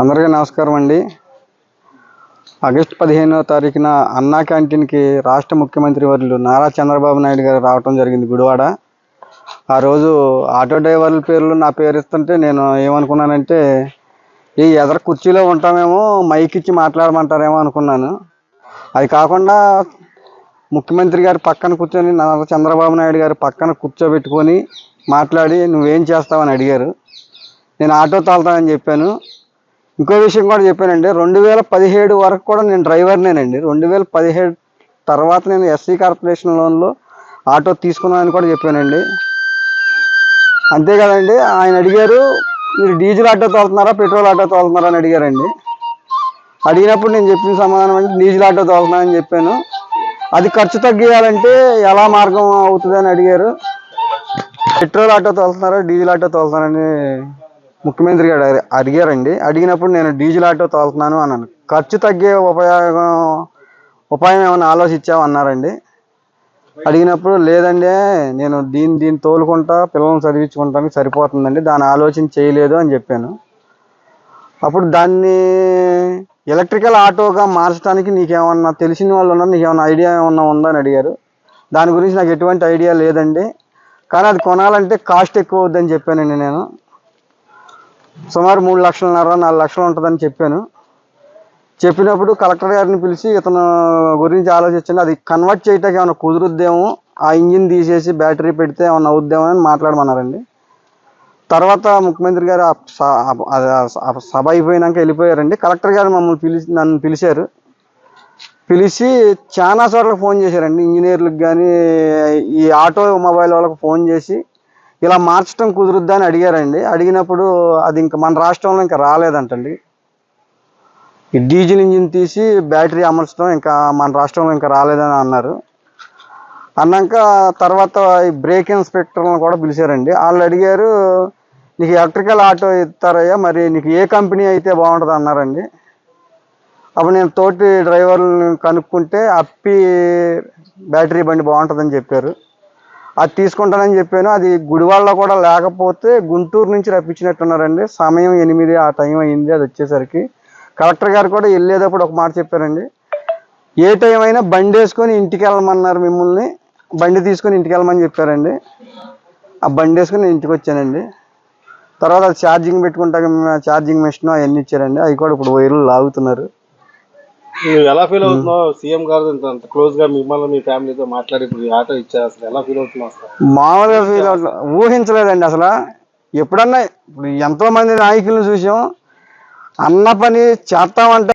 అందరికీ నమస్కారం అండి. ఆగస్టు 15వ తారీఖున అన్నా క్యాంటీన్కి రాష్ట్ర ముఖ్యమంత్రి వర్యులు నారా చంద్రబాబు నాయుడు గారు రావటం జరిగింది గుడివాడ. ఆ రోజు ఆటో డ్రైవర్ల పేర్లు నా పేరు ఇస్తుంటే నేను ఏమనుకున్నానంటే ఈ ఎదర కుర్చీలో ఉంటామేమో మైక్ ఇచ్చి మాట్లాడమంటారేమో అనుకున్నాను. అది కాకుండా ముఖ్యమంత్రి గారు పక్కన కూర్చొని నారా చంద్రబాబు నాయుడు గారు పక్కన కూర్చోబెట్టుకొని మాట్లాడి నువ్వేం చేస్తావని అడిగారు. నేను ఆటో తోలుతానని చెప్పాను. ఇంకో విషయం కూడా చెప్పానండి, 2017 వరకు కూడా నేను డ్రైవర్నేనండి. 2017 తర్వాత నేను ఎస్సీ కార్పొరేషన్ లోన్లో ఆటో తీసుకున్నానని కూడా చెప్పానండి. అంతే కదండి. ఆయన అడిగారు, మీరు డీజిల్ ఆటో తోలుతున్నారా పెట్రోల్ ఆటో తోలుతున్నారా అని అడిగారండి. అడిగినప్పుడు నేను చెప్పిన సమాధానం అంటే డీజిల్ ఆటో తోలుతున్నానని చెప్పాను. అది ఖర్చు తగ్గియాలంటే ఎలా మార్గం అవుతుందని అడిగారు. పెట్రోల్ ఆటో తోలుతున్నారా డీజిల్ ఆటో తోలుతున్నారని ముఖ్యమంత్రి గారు అడిగారండి. అడిగినప్పుడు నేను డీజిల్ ఆటో తోలుతున్నాను అన్నాను. ఖర్చు తగ్గే ఉపాయం ఏమైనా ఆలోచించావు అన్నారండి. అడిగినప్పుడు లేదండి, నేను దీన్ని తోలుకుంటా పిల్లల్ని చదివించుకుంటానికి సరిపోతుందండి, దాని ఆలోచన చేయలేదు అని చెప్పాను. అప్పుడు దాన్ని ఎలక్ట్రికల్ ఆటోగా మార్చడానికి నీకేమన్నా తెలిసిన వాళ్ళు ఉన్నారు, నీకేమన్నా ఐడియా ఏమన్నా ఉందా అని అడిగారు. దాని గురించి నాకు ఎటువంటి ఐడియా లేదండి, కానీ అది కొనాలంటే కాస్ట్ ఎక్కువ అవుద్దని చెప్పానండి. నేను సుమారు 3 లక్షలన్నర 4 లక్షలు ఉంటుందని చెప్పాను. చెప్పినప్పుడు కలెక్టర్ గారిని పిలిచి ఇతను గురించి ఆలోచించండి, అది కన్వర్ట్ చేయటానికి ఏమైనా కుదురుద్దేమో, ఆ ఇంజిన్ తీసేసి బ్యాటరీ పెడితే ఏమన్నా అవుద్దేమో అని మాట్లాడమన్నారండి. తర్వాత ముఖ్యమంత్రి గారు సభ అయిపోయినాక వెళ్ళిపోయారండి. కలెక్టర్ గారు నన్ను పిలిచారు. పిలిచి చాలా చోట్ల ఫోన్ చేశారండి, ఇంజనీర్లకు కానీ ఈ ఆటో మొబైల్ వాళ్ళకి ఫోన్ చేసి ఇలా మార్చడం కుదురుద్దా అని అడిగారండి. అడిగినప్పుడు అది ఇంకా మన రాష్ట్రంలో ఇంకా రాలేదంటండి. ఈ డీజిల్ ఇంజిన్ తీసి బ్యాటరీ అమర్చడం ఇంకా మన రాష్ట్రంలో ఇంకా రాలేదని అన్నారు. అన్నాక తర్వాత ఈ బ్రేక్ ఇన్స్పెక్టర్లను కూడా పిలిచారండి. వాళ్ళు అడిగారు, నీకు ఎలక్ట్రికల్ ఆటో ఇస్తారయ్యా, మరి నీకు ఏ కంపెనీ అయితే బాగుంటుంది అన్నారండి. అప్పుడు నేను తోటి డ్రైవర్లను కనుక్కుంటే అప్పి బ్యాటరీ బండి బాగుంటుందని చెప్పారు. అది తీసుకుంటానని చెప్పాను. అది గుడివాడలో కూడా లేకపోతే గుంటూరు నుంచి రప్పించినట్టున్నారండి. సమయం 8 ఆ టైం అయింది. అది వచ్చేసరికి కలెక్టర్ గారు కూడా వెళ్ళేటప్పుడు ఒక మాట చెప్పారండి, ఏ టైం అయినా బండి వేసుకొని ఇంటికి వెళ్ళమన్నారు, మిమ్మల్ని బండి తీసుకొని ఇంటికి వెళ్ళమని చెప్పారండి. ఆ బండి వేసుకొని నేను ఇంటికి వచ్చానండి. తర్వాత అది ఛార్జింగ్ పెట్టుకుంటాక ఛార్జింగ్ మిషన్ అవన్నీ ఇచ్చారండి. అవి కూడా ఇప్పుడు వైర్లు లాగుతున్నారు. ఎలా ఫీల్ అవుతున్నావు? సీఎం గారు అంత క్లోజ్ గా మిమ్మల్ని మీ ఫ్యామిలీతో మాట్లాడి ఇప్పుడు ఆటో ఇచ్చారు, అసలు ఎలా ఫీల్ అవుతున్నావు? మామూలుగా ఫీల్ అవుతున్నా, ఊహించలేదండి అసలు. ఎప్పుడన్నా ఇప్పుడు ఎంతో మంది నాయకులను చూసాం, అన్న పని చేస్తామంటే